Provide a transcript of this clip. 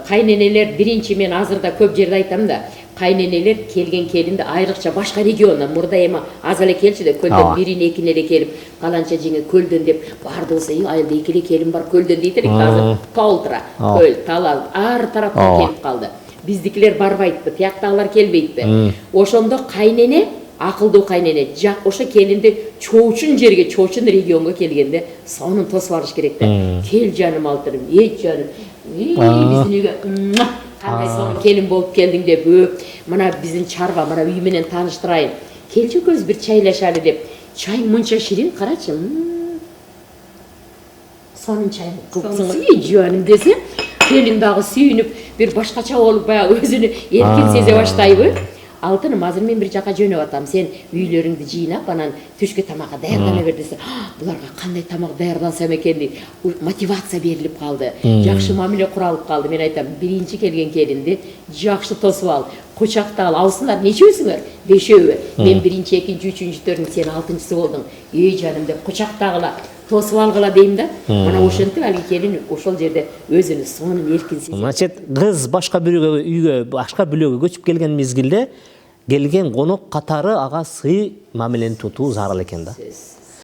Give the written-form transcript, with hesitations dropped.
Kayneneler birinci men azırda көп жерде айтам да, kayneneler kelgen kelinde ayrıkça başka regiondan murda ema az ele kelçi de kölden birine ekine ele kelip kalança жеңе kölden dep bardılsa ayılda ekile kelim бар kölden deytirik azır толтыра köl талал ар тараптан келип калды. Bizdikiler барбайтты, тияктагылар келбейтти. Ошондо кайнене акылдуу кайнене жак ошо келинди чоочун жерге, чоочун регионго келгенде сонун тосуп алыш керек да. Кел жаным алтырым, жаным. Биздин үйгө кандай сонун келин болуп келдиң деп, мына биздин чарба, мына үй менен тааныштырайын. Келчи көз бир чайлашалы деп. Чай мынча ширин, карачы. Сонун чай кылсың, жаным десе, келин дагы сүйүнүп, бир башкача болуп баягы өзүнү эркин сезе баштайбы. Алтыным, азыр мен бир жака жөнөп атам. Сен үйлөрүңдү жыйнап, анан түшкө тамакка даярдана бер десе, буларга кандай тамак даярдансам экен деп мотивация берилип калды. Жакшы мамиле куралып калды. Мен айтам, биринчи келген келинди жакшы тосуп ал, кучактап ал. Алсыңар нечөөсүңөр? Бешөө. Мен биринчи, экинчи, үчүнчү, төртүнчү, сен алтынчысы болдуң. Жаным деп кучактагыла, тосуп алгыла дейм да. Мына ошентип алги келин ошол жерде өзүнү сонун эркин сезет. Значит, кыз башка бирөөгө, үйгө, башка бөлөгө көчүп келген мезгилде келген конок катары ага сый мамилени тутуу зарыл экен да.